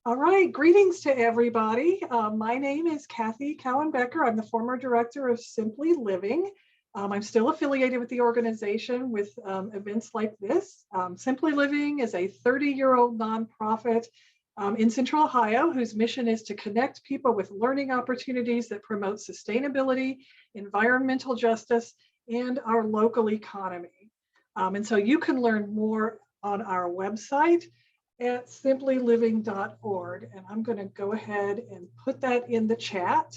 All right, greetings to everybody. My name is Kathy Cowan-Becker. I'm the former director of Simply Living. I'm still affiliated with the organization with events like this. Simply Living is a 30-year-old nonprofit in Central Ohio whose mission is to connect people with learning opportunities that promote sustainability, environmental justice, and our local economy. And so you can learn more on our website at simplyliving.org. And I'm going to go ahead and put that in the chat.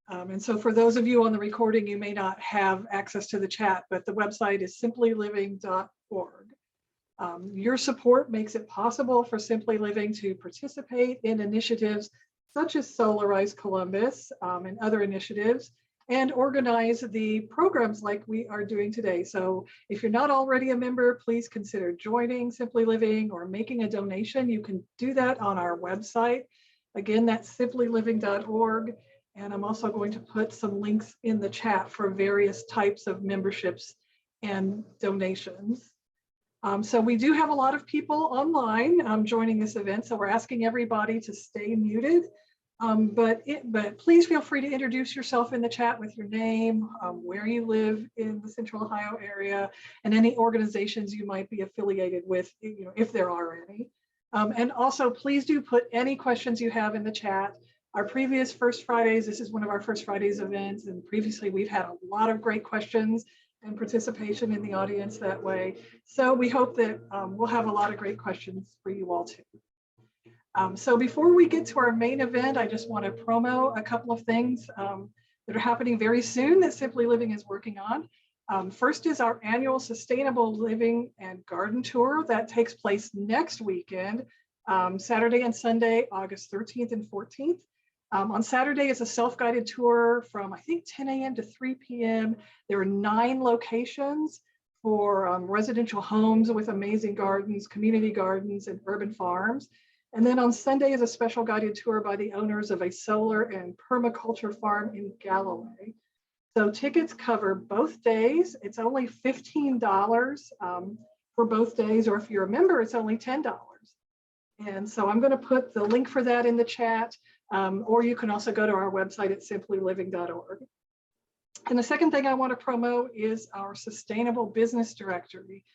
And so for those of you on the recording, you may not have access to the chat, but the website is simplyliving.org. Your support makes it possible for Simply Living to participate in initiatives such as Solarize Columbus and other initiatives, and organize the programs like we are doing today. So if you're not already a member, please consider joining Simply Living or making a donation. You can do that on our website. Again, that's simplyliving.org. And I'm also going to put some links in the chat for various types of memberships and donations. So we do have a lot of people online joining this event. So we're asking everybody to stay muted. But please feel free to introduce yourself in the chat with your name, where you live in the Central Ohio area, and any organizations you might be affiliated with, if there are any. And also, please do put any questions you have in the chat. Our previous First Fridays, this is one of our First Fridays events, and previously we've had a lot of great questions and participation in the audience that way. So we hope that we'll have a lot of great questions for you all too. So before we get to our main event, I just want to promo a couple of things that are happening very soon that Simply Living is working on. First is our annual Sustainable Living and Garden Tour that takes place next weekend, Saturday and Sunday, August 13th and 14th. On Saturday is a self-guided tour from, I think, 10 a.m. to 3 p.m. There are 9 locations for residential homes with amazing gardens, community gardens, and urban farms. And then on Sunday is a special guided tour by the owners of a solar and permaculture farm in Galloway. So tickets cover both days. It's only $15 for both days, or if you're a member, it's only $10. And so I'm going to put the link for that in the chat, or you can also go to our website at simplyliving.org. And the second thing I want to promote is our Sustainable Business Directory.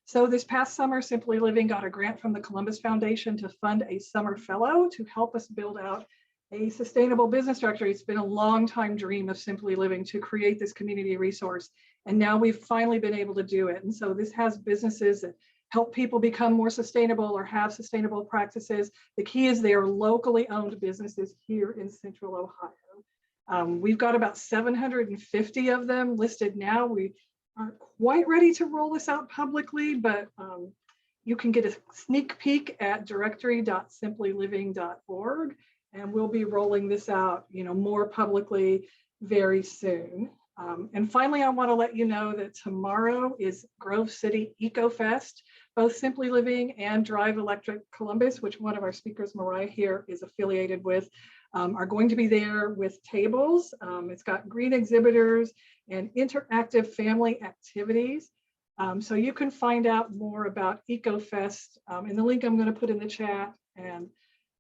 So this past summer, Simply Living got a grant from the Columbus Foundation to fund a summer fellow to help us build out a sustainable business directory. It's been a long time dream of Simply Living to create this community resource. And now we've finally been able to do it. And so this has businesses that help people become more sustainable or have sustainable practices. The key is they are locally owned businesses here in Central Ohio. We've got about 750 of them listed now. We aren't quite ready to roll this out publicly, but you can get a sneak peek at directory.simplyliving.org, and we'll be rolling this out, more publicly very soon. And finally, I want to let you know that tomorrow is Grove City Eco Fest. Both Simply Living and Drive Electric Columbus, which one of our speakers, Mryia here, is affiliated with, are going to be there with tables. It's got green exhibitors and interactive family activities. So you can find out more about EcoFest in the link I'm going to put in the chat. And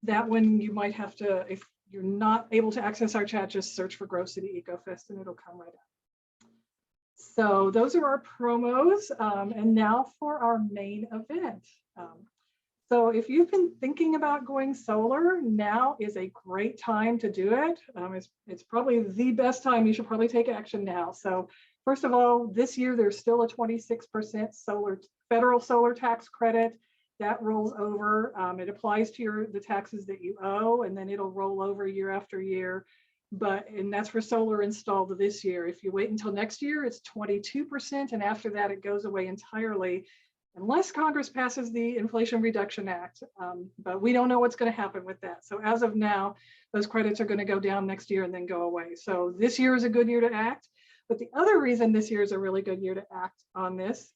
that one you might have to, if you're not able to access our chat, just search for Grove City EcoFest and it'll come right up. So those are our promos. And now for our main event. So if you've been thinking about going solar, now is a great time to do it. It's probably the best time. You should probably take action now. So first of all, this year there's still a 26% federal solar tax credit that rolls over. It applies to the taxes that you owe, and then it'll roll over year after year. And that's for solar installed this year. If you wait until next year, it's 22%, and after that it goes away entirely, unless Congress passes the Inflation Reduction Act. But we don't know what's going to happen with that. So as of now, those credits are going to go down next year and then go away. So this year is a good year to act. But the other reason this year is a really good year to act on this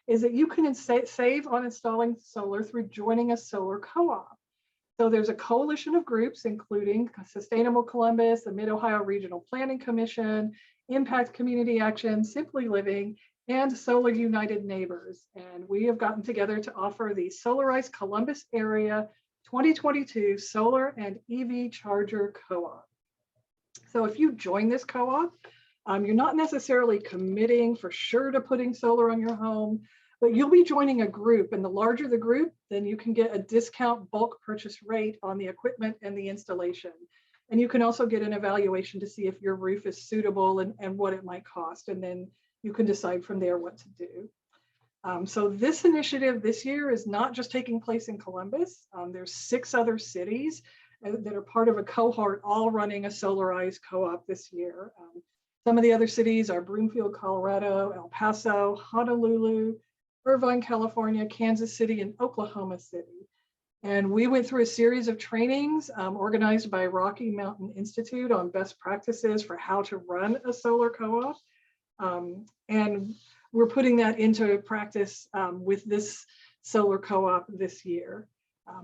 is that you can save on installing solar through joining a solar co-op. So there's a coalition of groups, including Sustainable Columbus, the Mid-Ohio Regional Planning Commission, Impact Community Action, Simply Living, and Solar United Neighbors. And we have gotten together to offer the Solarize Columbus area 2022 Solar and EV Charger Co-op. So if you join this co-op, you're not necessarily committing for sure to putting solar on your home, but you'll be joining a group, and the larger the group, then you can get a discount bulk purchase rate on the equipment and the installation. And you can also get an evaluation to see if your roof is suitable and what it might cost. And then you can decide from there what to do. So this initiative this year is not just taking place in Columbus. There's 6 other cities that are part of a cohort all running a Solarize co-op this year. Some of the other cities are Broomfield, Colorado, El Paso, Honolulu, Irvine, California, Kansas City, and Oklahoma City. And we went through a series of trainings organized by Rocky Mountain Institute on best practices for how to run a solar co-op. And we're putting that into practice with this solar co-op this year.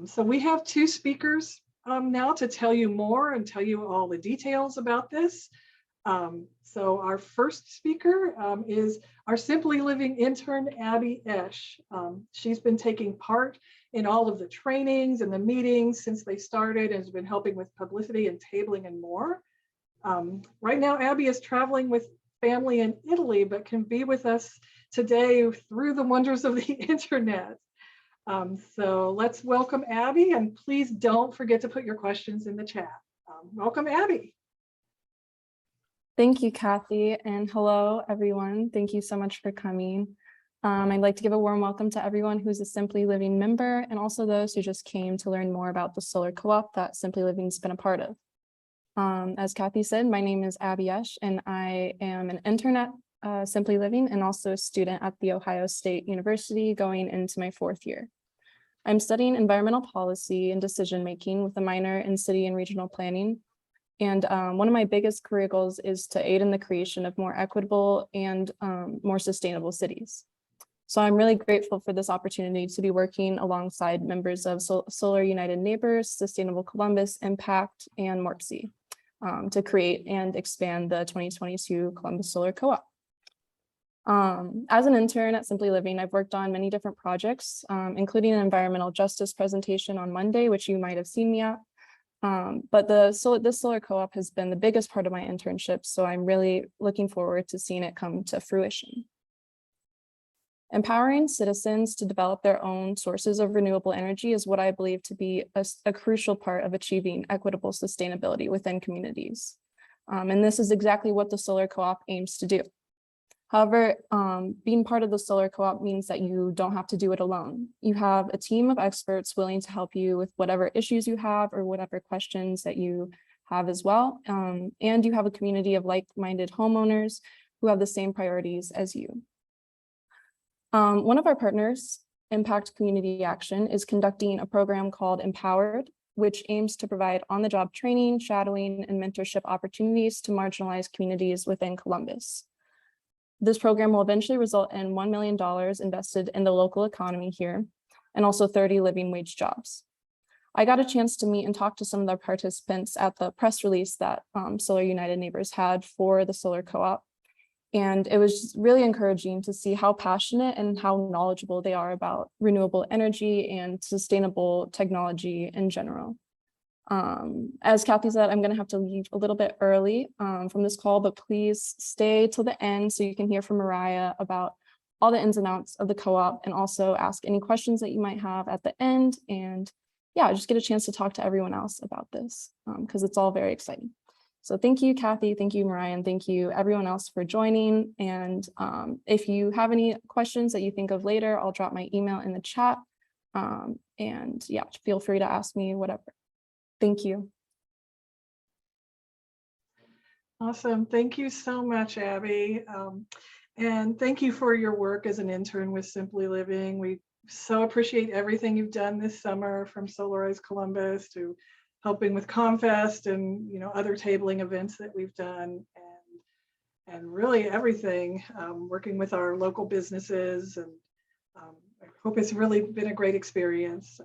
So we have 2 speakers now to tell you more and tell you all the details about this. So our first speaker is our Simply Living intern, Abby Esch. She's been taking part in all of the trainings and the meetings since they started and has been helping with publicity and tabling and more. Right now, Abby is traveling with family in Italy, but can be with us today through the wonders of the internet. So let's welcome Abby, and please don't forget to put your questions in the chat. Welcome, Abby. Thank you, Kathy, and hello, everyone. Thank you so much for coming. I'd like to give a warm welcome to everyone who's a Simply Living member and also those who just came to learn more about the solar co-op that Simply Living's been a part of. As Kathy said, my name is Abby Esch, and I am an intern at Simply Living and also a student at The Ohio State University going into my 4th year. I'm studying environmental policy and decision-making with a minor in city and regional planning. And one of my biggest career goals is to aid in the creation of more equitable and more sustainable cities. So I'm really grateful for this opportunity to be working alongside members of Solar United Neighbors, Sustainable Columbus, Impact, and MORPC to create and expand the 2022 Columbus Solar Co-op. As an intern at Simply Living, I've worked on many different projects, including an environmental justice presentation on Monday, which you might have seen me at. But this solar co-op has been the biggest part of my internship, so I'm really looking forward to seeing it come to fruition. Empowering citizens to develop their own sources of renewable energy is what I believe to be a crucial part of achieving equitable sustainability within communities. And this is exactly what the solar co-op aims to do. However, being part of the solar co-op means that you don't have to do it alone. You have a team of experts willing to help you with whatever issues you have or whatever questions that you have as well. And you have a community of like-minded homeowners who have the same priorities as you. One of our partners, Impact Community Action, is conducting a program called Empowered, which aims to provide on-the-job training, shadowing, and mentorship opportunities to marginalized communities within Columbus. This program will eventually result in $1 million invested in the local economy here, and also 30 living wage jobs. I got a chance to meet and talk to some of the participants at the press release that Solar United Neighbors had for the solar co-op. And it was really encouraging to see how passionate and how knowledgeable they are about renewable energy and sustainable technology in general. As Kathy said, I'm going to have to leave a little bit early from this call, but please stay till the end so you can hear from Mryia about all the ins and outs of the co-op and also ask any questions that you might have at the end. And yeah, just get a chance to talk to everyone else about this because it's all very exciting. So thank you, Kathy. Thank you, Mryia, and thank you everyone else for joining. And if you have any questions that you think of later, I'll drop my email in the chat. And yeah, feel free to ask me whatever. Thank you. Awesome. Thank you so much, Abby. And thank you for your work as an intern with Simply Living. We so appreciate everything you've done this summer, from Solarize Columbus to helping with ComFest and other tabling events that we've done, and really everything, working with our local businesses. And I hope it's really been a great experience.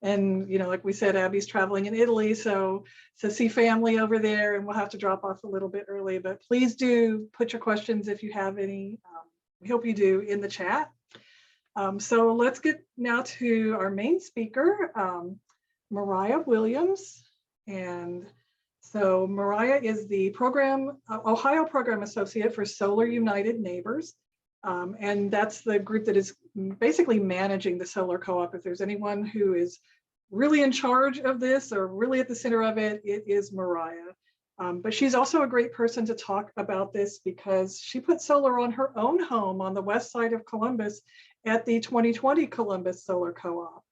And like we said, Abby's traveling in Italy, so to see family over there, and we'll have to drop off a little bit early, but please do put your questions if you have any. We hope you do in the chat. So let's get now to our main speaker. Mryia Williams. And so Mryia is the program, Ohio Program Associate for Solar United Neighbors. And that's the group that is basically managing the solar co-op. If there's anyone who is really in charge of this or really at the center of it, it is Mryia. But she's also a great person to talk about this because she put solar on her own home on the west side of Columbus at the 2020 Columbus Solar Co-op.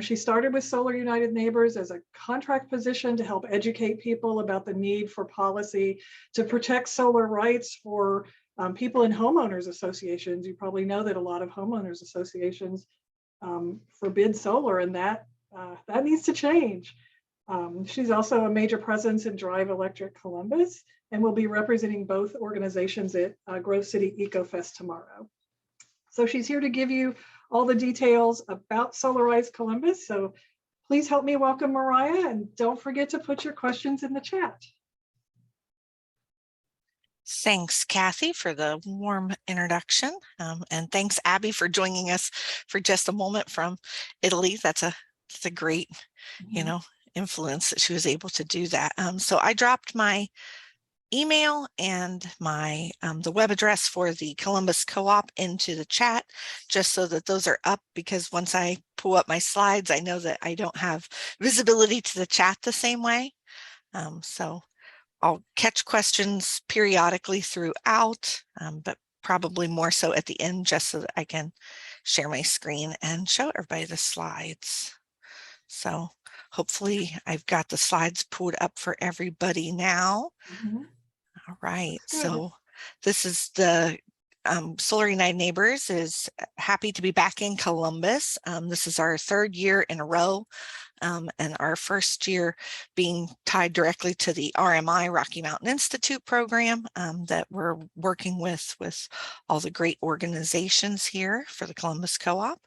She started with Solar United Neighbors as a contract position to help educate people about the need for policy to protect solar rights for people in homeowners associations. You probably know that a lot of homeowners associations forbid solar, and that needs to change. She's also a major presence in Drive Electric Columbus and will be representing both organizations at Grove City EcoFest tomorrow. So she's here to give you all the details about Solarize Columbus. So please help me welcome Mryia, and don't forget to put your questions in the chat. Thanks, Kathy, for the warm introduction. And thanks, Abby, for joining us for just a moment from Italy. That's a great, influence that she was able to do that. So I dropped my email and my the web address for the Columbus Co-op into the chat, just so that those are up, because once I pull up my slides, I know that I don't have visibility to the chat the same way. So I'll catch questions periodically throughout, but probably more so at the end, just so that I can share my screen and show everybody the slides. So hopefully I've got the slides pulled up for everybody now. All right, so this is the Solar United Neighbors is happy to be back in Columbus. This is our third year in a row, and our first year being tied directly to the RMI Rocky Mountain Institute program that we're working with all the great organizations here for the Columbus Co-op.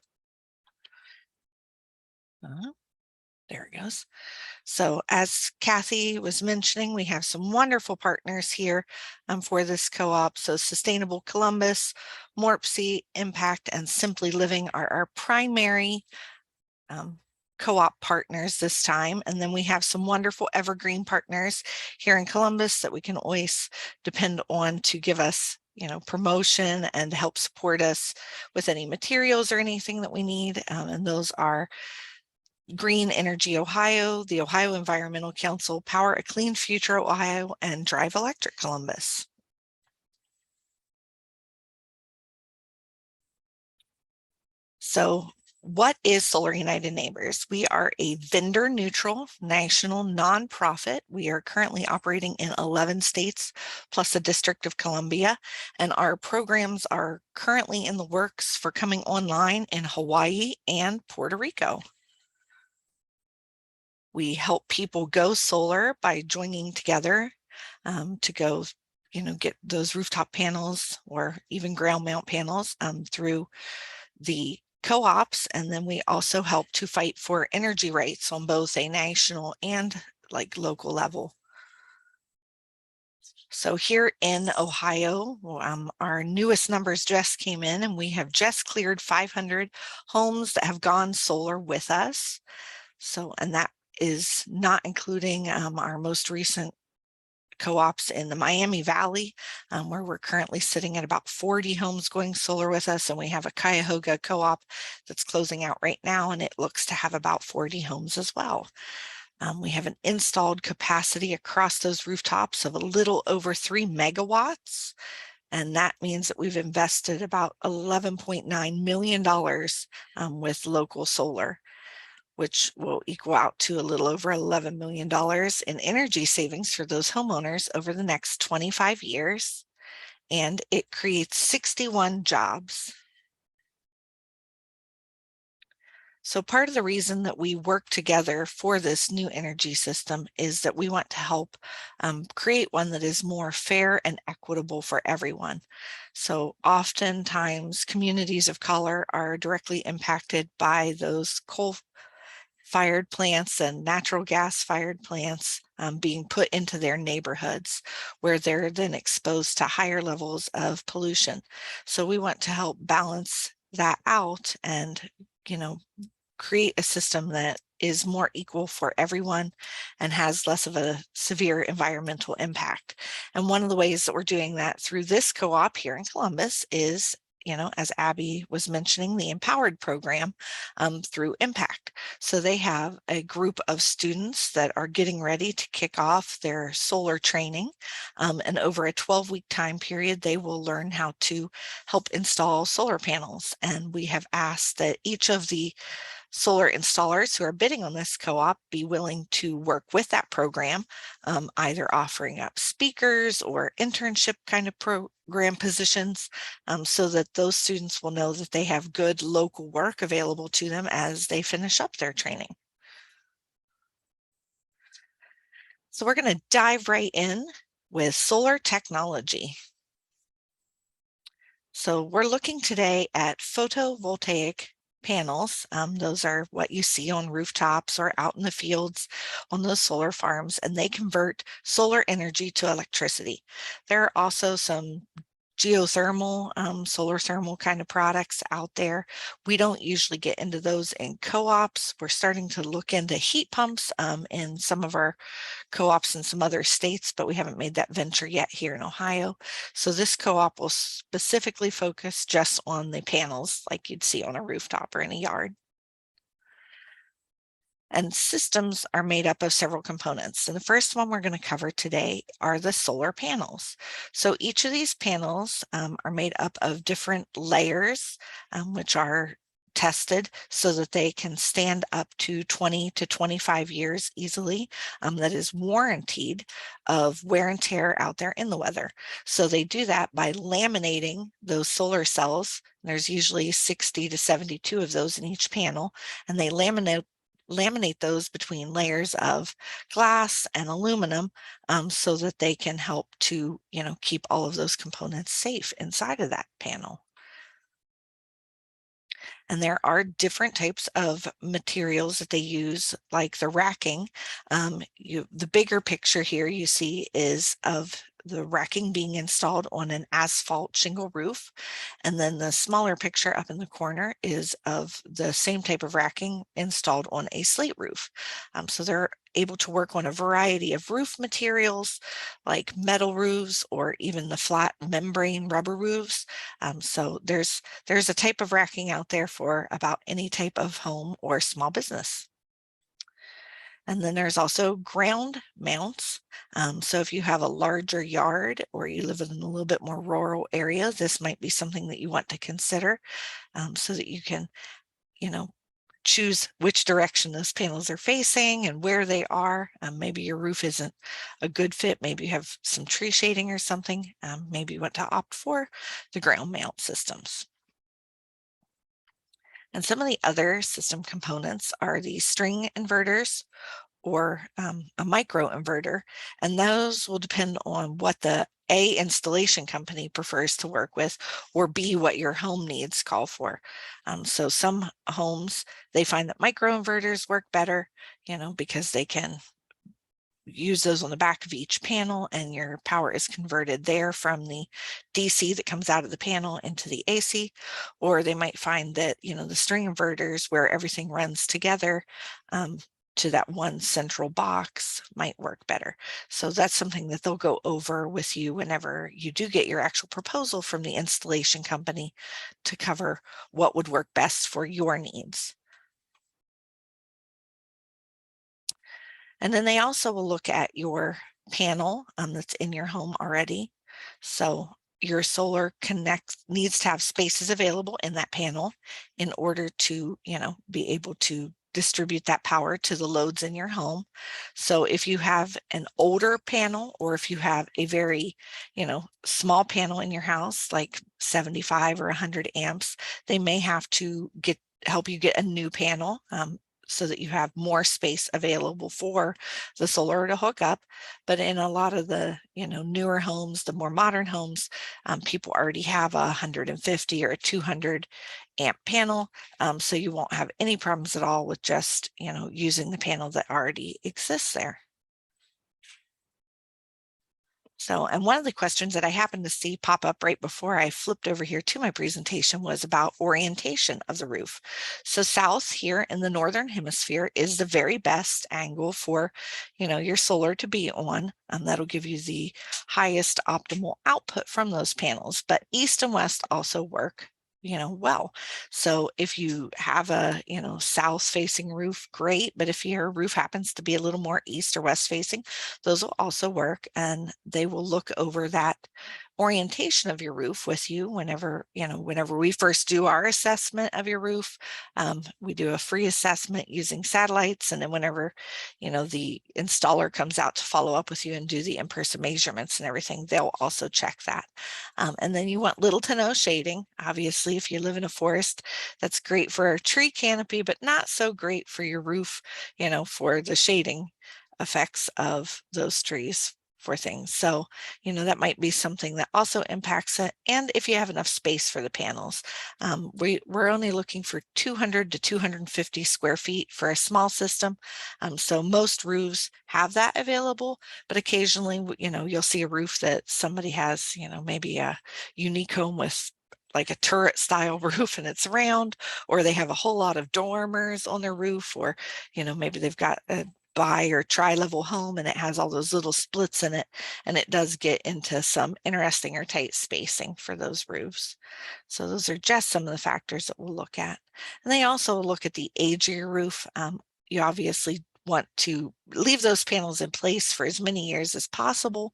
There it goes. So as Kathy was mentioning, we have some wonderful partners here for this co-op. So Sustainable Columbus, MORPC, Impact, and Simply Living are our primary co-op partners this time. And then we have some wonderful evergreen partners here in Columbus that we can always depend on to give us promotion and help support us with any materials or anything that we need. And those are Green Energy Ohio, the Ohio Environmental Council, Power a Clean Future Ohio, and Drive Electric Columbus. So what is Solar United Neighbors? We are a vendor neutral national nonprofit. We are currently operating in 11 states plus the District of Columbia, and our programs are currently in the works for coming online in Hawaii and Puerto Rico. We help people go solar by joining together to go, get those rooftop panels or even ground mount panels through the co-ops. And then we also help to fight for energy rights on both a national and local level. So here in Ohio, our newest numbers just came in, and we have just cleared 500 homes that have gone solar with us. So, and that is not including our most recent co-ops in the Miami Valley, where we're currently sitting at about 40 homes going solar with us. And we have a Cuyahoga co-op that's closing out right now, and it looks to have about 40 homes as well. We have an installed capacity across those rooftops of a little over 3 megawatts. And that means that we've invested about $11.9 million with local solar, which will equal out to a little over $11 million in energy savings for those homeowners over the next 25 years. And it creates 61 jobs. So part of the reason that we work together for this new energy system is that we want to help create one that is more fair and equitable for everyone. So oftentimes communities of color are directly impacted by those coal-fired plants and natural gas-fired plants being put into their neighborhoods, where they're then exposed to higher levels of pollution. So we want to help balance that out and, create a system that is more equal for everyone and has less of a severe environmental impact. And one of the ways that we're doing that through this co-op here in Columbus is, as Abby was mentioning, the Empowered program through Impact. So they have a group of students that are getting ready to kick off their solar training. And over a 12-week time period, they will learn how to help install solar panels. And we have asked that each of the solar installers who are bidding on this co-op be willing to work with that program, either offering up speakers or internship kind of program positions, so that those students will know that they have good local work available to them as they finish up their training. So we're going to dive right in with solar technology. So we're looking today at photovoltaic panels. Those are what you see on rooftops or out in the fields on those solar farms, and they convert solar energy to electricity. There are also some geothermal, solar thermal kind of products out there. We don't usually get into those in co-ops. We're starting to look into heat pumps in some of our co-ops in some other states, but we haven't made that venture yet here in Ohio. So this co-op will specifically focus just on the panels like you'd see on a rooftop or in a yard. And systems are made up of several components. And the first one we're going to cover today are the solar panels. So each of these panels are made up of different layers, which are tested so that they can stand up to 20 to 25 years easily. That is warranted of wear and tear out there in the weather. So they do that by laminating those solar cells. There's usually 60 to 72 of those in each panel, and they laminate those between layers of glass and aluminum, so that they can help to, keep all of those components safe inside of that panel. And there are different types of materials that they use, like the racking. The bigger picture here you see is of the racking being installed on an asphalt shingle roof. And then the smaller picture up in the corner is of the same type of racking installed on a slate roof. So they're able to work on a variety of roof materials like metal roofs or even the flat membrane rubber roofs. So there's a type of racking out there for about any type of home or small business. And then there's also ground mounts. So if you have a larger yard or you live in a little bit more rural area, this might be something that you want to consider, so that you can, choose which direction those panels are facing and where they are. Maybe your roof isn't a good fit. Maybe you have some tree shading or something. Maybe you want to opt for the ground mount systems. And some of the other system components are the string inverters or a micro inverter, and those will depend on what the A, installation company prefers to work with, or B, what your home needs call for. So some homes, they find that micro inverters work better, because they can use those on the back of each panel and your power is converted there from the DC that comes out of the panel into the AC. Or they might find that, the string inverters where everything runs together to that one central box might work better. So that's something that they'll go over with you whenever you do get your actual proposal from the installation company to cover what would work best for your needs. And then they also will look at your panel that's in your home already. So your solar needs to have spaces available in that panel in order to, be able to distribute that power to the loads in your home. So if you have an older panel, or if you have a very, small panel in your house, like 75 or 100 amps, they may have to help you get a new panel, so that you have more space available for the solar to hook up. But in a lot of the, newer homes, the more modern homes, people already have a 150 or a 200 amp panel. So you won't have any problems at all with just, using the panel that already exists there. So, and one of the questions that I happened to see pop up right before I flipped over here to my presentation was about orientation of the roof. So south here in the Northern Hemisphere is the very best angle for, your solar to be on. That'll give you the highest optimal output from those panels, but east and west also work well. So if you have a, south facing roof, great. But if your roof happens to be a little more east or west facing, those will also work, and they will look over that orientation of your roof with you whenever we first do our assessment of your roof. We do a free assessment using satellites, and then whenever the installer comes out to follow up with you and do the in-person measurements and everything, they'll also check that. And then you want little to no shading. Obviously, if you live in a forest, that's great for a tree canopy, but not so great for your roof, for the shading effects of those trees for things. So, that might be something that also impacts it. And if you have enough space for the panels, we're only looking for 200 to 250 square feet for a small system. So most roofs have that available, but occasionally, you'll see a roof that somebody has, maybe a unique home with like a turret style roof and it's round, or they have a whole lot of dormers on their roof, or, maybe they've got a bi or tri-level home and it has all those little splits in it, and it does get into some interesting or tight spacing for those roofs. So those are just some of the factors that we'll look at. And they also look at the age of your roof. You obviously want to leave those panels in place for as many years as possible.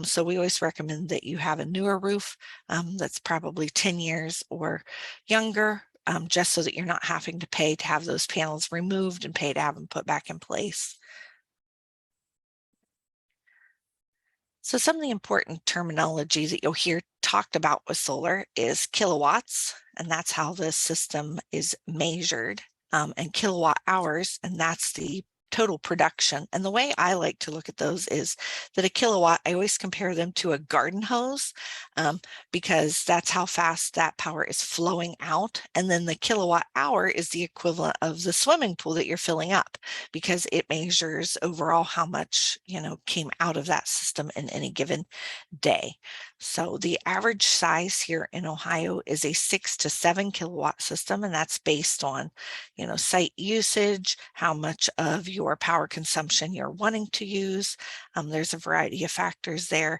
So we always recommend that you have a newer roof that's probably 10 years or younger, just so that you're not having to pay to have those panels removed and pay to have them put back in place. So some of the important terminology that you'll hear talked about with solar is kilowatts, and that's how the system is measured, and kilowatt hours, and that's the total production. And the way I like to look at those is that a kilowatt, I always compare them to a garden hose, because that's how fast that power is flowing out. And then the kilowatt hour is the equivalent of the swimming pool that you're filling up, because it measures overall how much, came out of that system in any given day. So the average size here in Ohio is a 6 to 7 kilowatt system, and that's based on, site usage, how much of your power consumption you're wanting to use. There's a variety of factors there.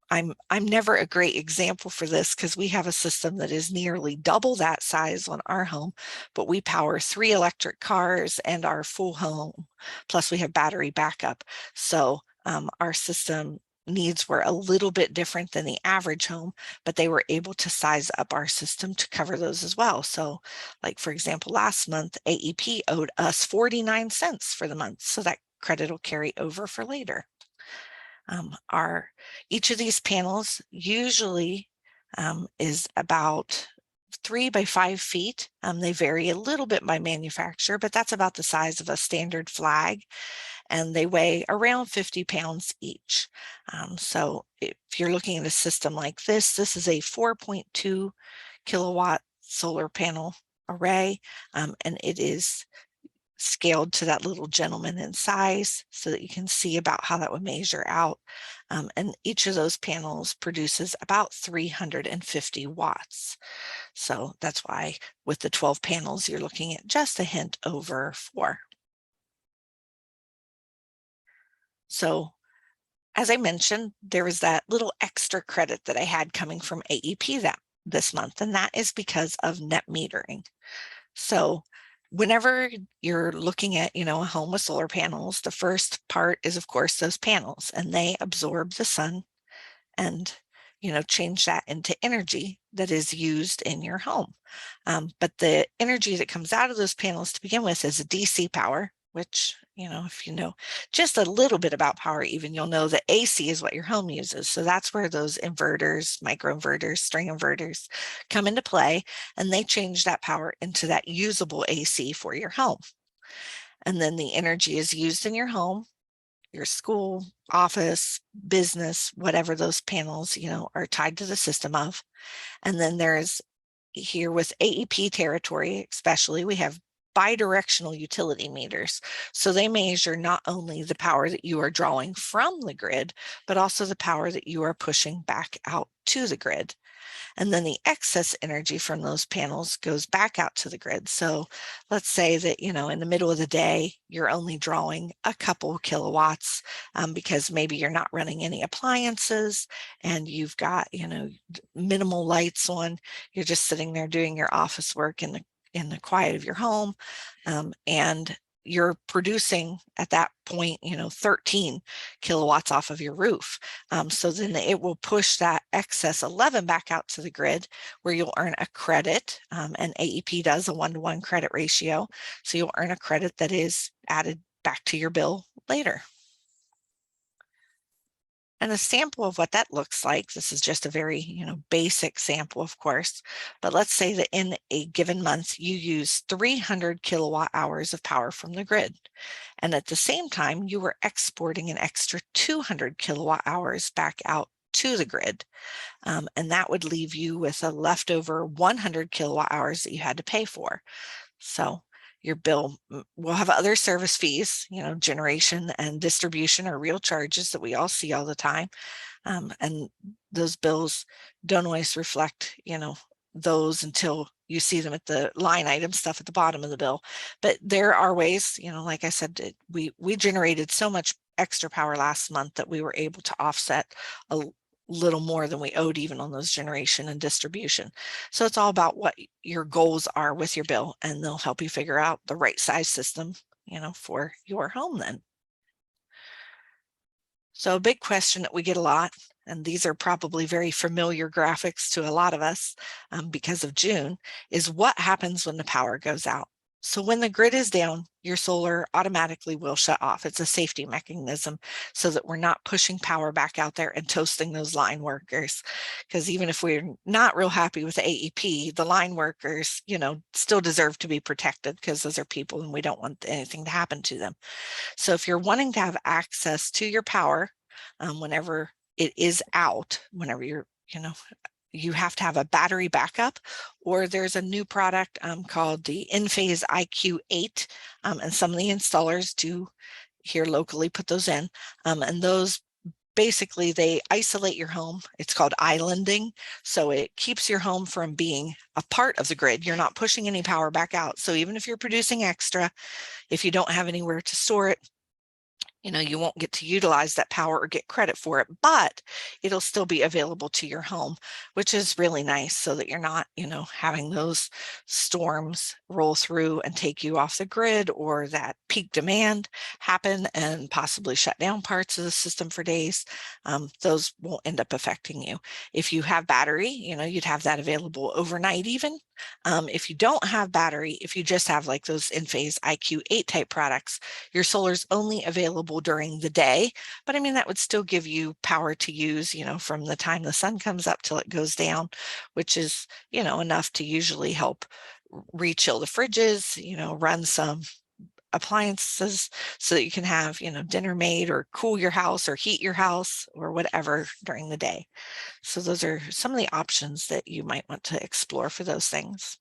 I'm never a great example for this because we have a system that is nearly double that size on our home, but we power 3 electric cars and our full home, plus we have battery backup. So our system needs were a little bit different than the average home, but they were able to size up our system to cover those as well. So like, for example, last month, AEP owed us 49 cents for the month. So that credit will carry over for later. Each of these panels usually is about 3 by 5 feet. They vary a little bit by manufacturer, but that's about the size of a standard flag, and they weigh around 50 pounds each. So if you're looking at a system like this is a 4.2 kilowatt solar panel array, and it is scaled to that little gentleman in size so that you can see about how that would measure out. And each of those panels produces about 350 watts. So that's why with the 12 panels, you're looking at just a hint over 4. So as I mentioned, there was that little extra credit that I had coming from AEP this month, and that is because of net metering. So whenever you're looking at, a home with solar panels, the first part is, of course, those panels, and they absorb the sun and, change that into energy that is used in your home. But the energy that comes out of those panels to begin with is a DC power, which, if you know just a little bit about power, even you'll know that AC is what your home uses. So that's where those inverters, microinverters, string inverters come into play, and they change that power into that usable AC for your home. And then the energy is used in your home, your school, office, business, whatever those panels, are tied to the system of. And then there's here with AEP territory, especially, we have bidirectional utility meters. So they measure not only the power that you are drawing from the grid, but also the power that you are pushing back out to the grid. And then the excess energy from those panels goes back out to the grid. So let's say that, you know, in the middle of the day, you're only drawing a couple kilowatts because maybe you're not running any appliances and you've got, you know, minimal lights on. You're just sitting there doing your office work in the quiet of your home. And you're producing at that point, you know, 13 kilowatts off of your roof. So then it will push that excess 11 back out to the grid where you'll earn a credit, and AEP does a 1-to-1 credit ratio. So you'll earn a credit that is added back to your bill later. And a sample of what that looks like, this is just a very, you know, basic sample, of course, but let's say that in a given month, you use 300 kilowatt hours of power from the grid. And at the same time, you were exporting an extra 200 kilowatt hours back out to the grid. And that would leave you with a leftover 100 kilowatt hours that you had to pay for. So your bill will have other service fees, you know, generation and distribution are real charges that we all see all the time. And those bills don't always reflect, you know, those until you see them at the line item stuff at the bottom of the bill. But there are ways, you know, like I said, we generated so much extra power last month that we were able to offset a little more than we owed even on those generation and distribution. So it's all about what your goals are with your bill, and they'll help you figure out the right size system, you know, for your home then. So a big question that we get a lot, and these are probably very familiar graphics to a lot of us because of June, is what happens when the power goes out? So when the grid is down, your solar automatically will shut off. It's a safety mechanism so that we're not pushing power back out there and toasting those line workers. Because even if we're not real happy with the AEP, the line workers, you know, still deserve to be protected because those are people and we don't want anything to happen to them. So if you're wanting to have access to your power whenever it is out, whenever you're, you know, you have to have a battery backup, or there's a new product called the Enphase IQ8, and some of the installers do here locally put those in, and those basically they isolate your home. It's called islanding, so it keeps your home from being a part of the grid. You're not pushing any power back out. So even if you're producing extra, if you don't have anywhere to store it, you know, you won't get to utilize that power or get credit for it, but it'll still be available to your home, which is really nice so that you're not, you know, having those storms roll through and take you off the grid, or that peak demand happen and possibly shut down parts of the system for days. Those won't end up affecting you. If you have battery, you know, you'd have that available overnight even. If you don't have battery, if you just have like those Enphase IQ8 type products, your solar's only available during the day, but I mean, that would still give you power to use, you know, from the time the sun comes up till it goes down, which is, you know, enough to usually help rechill the fridges, you know, run some appliances so that you can have, you know, dinner made or cool your house or heat your house or whatever during the day. So those are some of the options that you might want to explore for those things.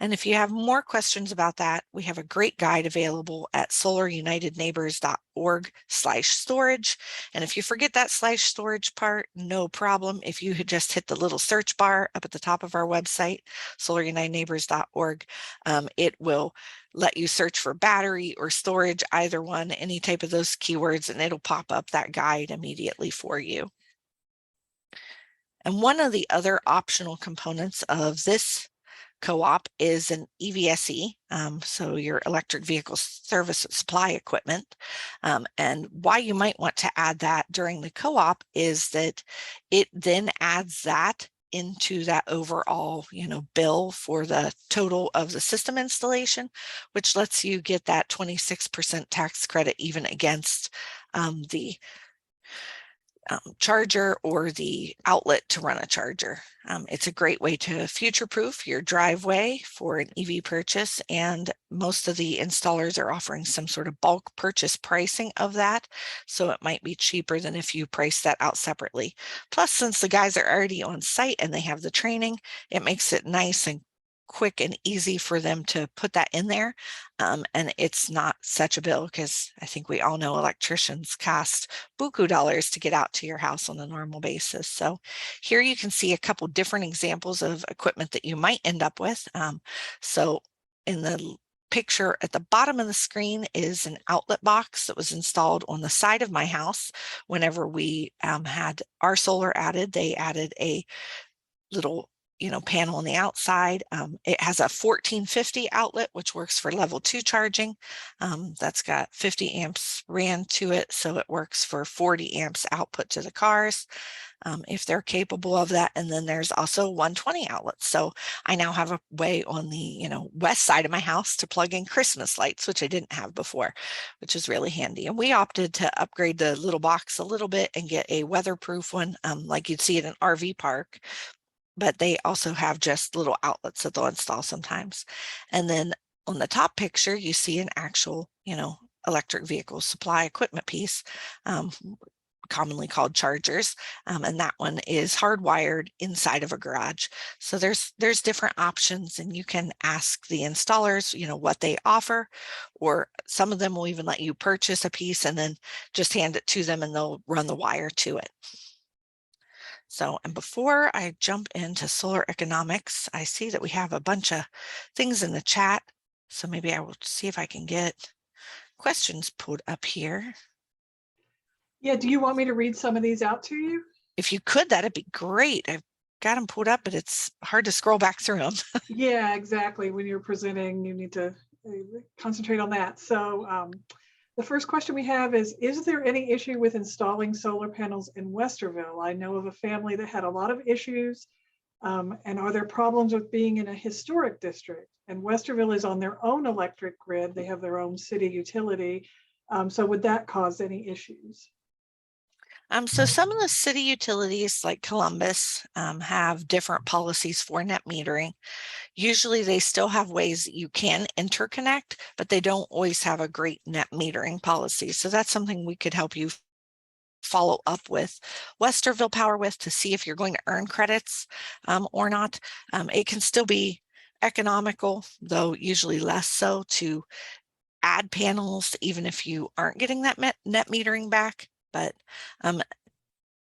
And if you have more questions about that, we have a great guide available at solarunitedneighbors.org/storage. And if you forget that /storage part, no problem. If you had just hit the little search bar up at the top of our website, solarunitedneighbors.org, it will let you search for battery or storage, either one, any type of those keywords, and it'll pop up that guide immediately for you. And one of the other optional components of this co-op is an EVSE, so your electric vehicle service supply equipment. And why you might want to add that during the co-op is that it then adds that into that overall, you know, bill for the total of the system installation, which lets you get that 26% tax credit even against the charger or the outlet to run a charger. It's a great way to future-proof your driveway for an EV purchase, and most of the installers are offering some sort of bulk purchase pricing of that, so it might be cheaper than if you price that out separately. Plus, since the guys are already on site and they have the training, it makes it nice and quick and easy for them to put that in there. And it's not such a bill, because I think we all know electricians cost buku dollars to get out to your house on a normal basis. So here you can see a couple different examples of equipment that you might end up with. So in the picture at the bottom of the screen is an outlet box that was installed on the side of my house. Whenever we had our solar added, they added a little panel on the outside. It has a 1450 outlet, which works for level 2 charging. That's got 50 amps ran to it, so it works for 40 amps output to the cars, if they're capable of that. And then there's also 120 outlets. So I now have a way on the west side of my house to plug in Christmas lights, which I didn't have before, which is really handy. And we opted to upgrade the little box a little bit and get a weatherproof one, like you'd see at an RV park. But they also have just little outlets that they'll install sometimes. And then on the top picture, you see an actual, electric vehicle supply equipment piece, commonly called chargers. And that one is hardwired inside of a garage. So there's different options, and you can ask the installers, what they offer, or some of them will even let you purchase a piece and then just hand it to them and they'll run the wire to it. So, and before I jump into solar economics, I see that we have a bunch of things in the chat. So maybe I will see if I can get questions put up here. Yeah, do you want me to read some of these out to you? If you could, that'd be great. I've got them put up, but it's hard to scroll back through them. Yeah, exactly. When you're presenting, you need to concentrate on that. So the first question we have is there any issue with installing solar panels in Westerville? I know of a family that had a lot of issues. And are there problems with being in a historic district? And Westerville is on their own electric grid. They have their own city utility. So would that cause any issues? So some of the city utilities like Columbus have different policies for net metering. Usually they still have ways that you can interconnect, but they don't always have a great net metering policy. So that's something we could help you follow up with Westerville Power with, to see if you're going to earn credits or not. It can still be economical, though usually less so, to add panels even if you aren't getting that net metering back. But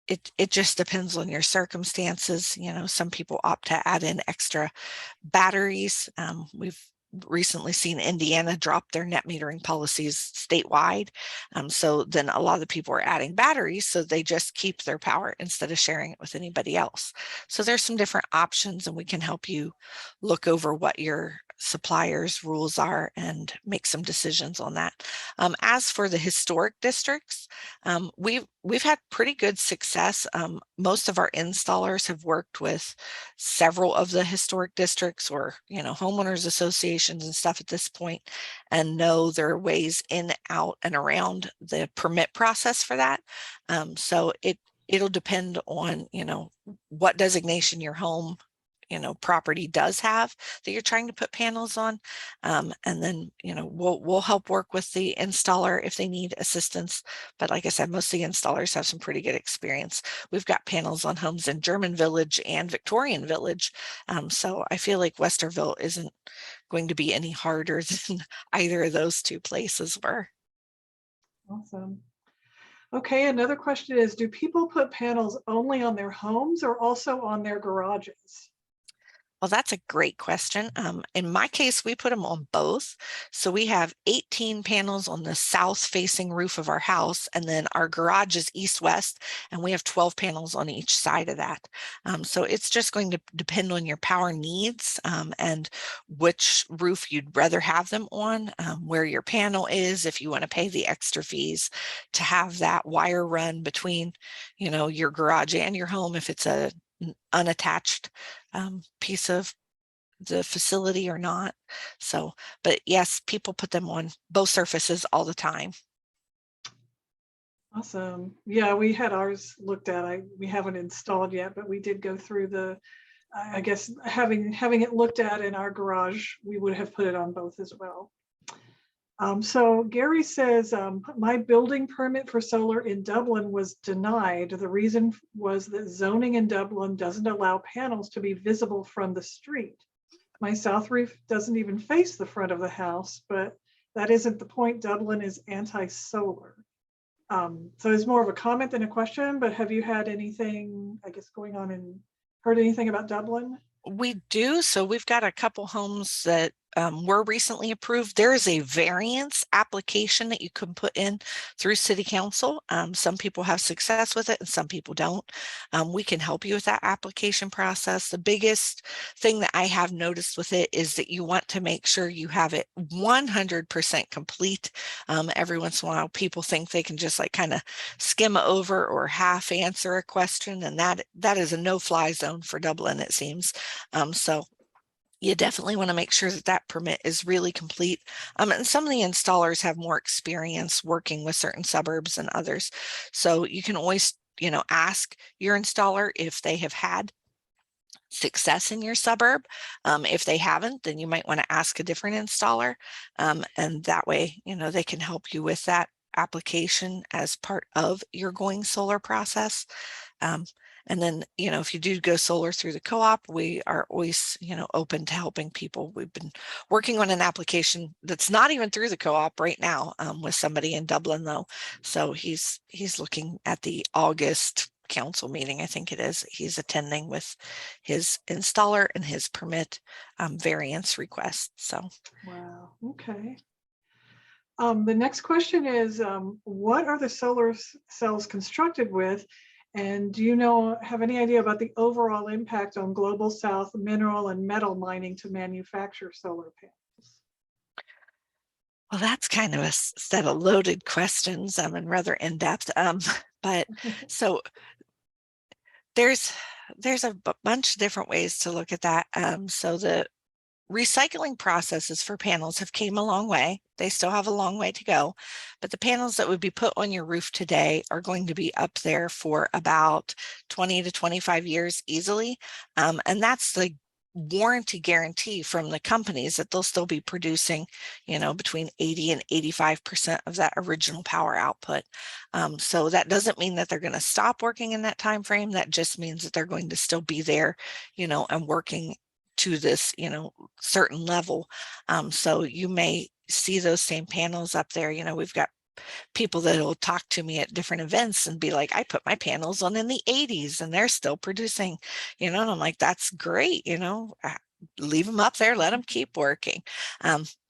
it just depends on your circumstances. Some people opt to add in extra batteries. We've recently seen Indiana drop their net metering policies statewide. So then a lot of the people are adding batteries, so they just keep their power instead of sharing it with anybody else. So there's some different options, and we can help you look over what your suppliers' rules are and make some decisions on that. As for the historic districts, we've had pretty good success. Most of our installers have worked with several of the historic districts or homeowners associations and stuff at this point, and know there are ways in, out, and around the permit process for that. So it'll depend on what designation your home property does have that you're trying to put panels on. And then we'll help work with the installer if they need assistance. But like I said, most of the installers have some pretty good experience. We've got panels on homes in German Village and Victorian Village. So I feel like Westerville isn't going to be any harder than either of those two places were. Awesome. Okay, another question is, do people put panels only on their homes or also on their garages? Well, that's a great question. In my case, we put them on both. So we have 18 panels on the south-facing roof of our house, and then our garage is east-west, and we have 12 panels on each side of that. So it's just going to depend on your power needs and which roof you'd rather have them on, where your panel is, if you want to pay the extra fees to have that wire run between, your garage and your home if it's a unattached piece of the facility or not. So, but yes, people put them on both surfaces all the time. Awesome. Yeah, we had ours looked at. We haven't installed yet, but we did go through the, I guess, having it looked at in our garage, we would have put it on both as well. So Gary says, my building permit for solar in Dublin was denied. The reason was that zoning in Dublin doesn't allow panels to be visible from the street. My south roof doesn't even face the front of the house, but that isn't the point. Dublin is anti-solar. So it's more of a comment than a question, but have you had anything, I guess, going on and heard anything about Dublin? We do. So we've got a couple homes that were recently approved. There is a variance application that you can put in through City Council. Some people have success with it and some people don't. We can help you with that application process. The biggest thing that I have noticed with it is that you want to make sure you have it 100% complete. Every once in a while, people think they can just like kind of skim over or half answer a question, and that is a no-fly zone for Dublin, it seems. So you definitely want to make sure that that permit is really complete. And some of the installers have more experience working with certain suburbs than others. So you can always, ask your installer if they have had success in your suburb. If they haven't, then you might want to ask a different installer. And that way, they can help you with that application as part of your going solar process. And then, if you do go solar through the co-op, we are always, open to helping people. We've been working on an application that's not even through the co-op right now, with somebody in Dublin though. So he's looking at the August council meeting, I think it is. He's attending with his installer and his permit variance request. So. Wow, okay. The next question is, what are the solar cells constructed with? And do you have any idea about the overall impact on Global South mineral and metal mining to manufacture solar panels? Well, that's kind of a set of loaded questions, and rather in-depth. But so there's a bunch of different ways to look at that. So the recycling processes for panels have came a long way. They still have a long way to go, but the panels that would be put on your roof today are going to be up there for about 20 to 25 years easily. And that's the warranty guarantee from the companies that they'll still be producing, between 80 and 85% of that original power output. So that doesn't mean that they're going to stop working in that time frame. That just means that they're going to still be there, and working to this, certain level. So you may see those same panels up there. We've got people that will talk to me at different events and be like, I put my panels on in the 80s and they're still producing, and I'm like, that's great, leave them up there, let them keep working.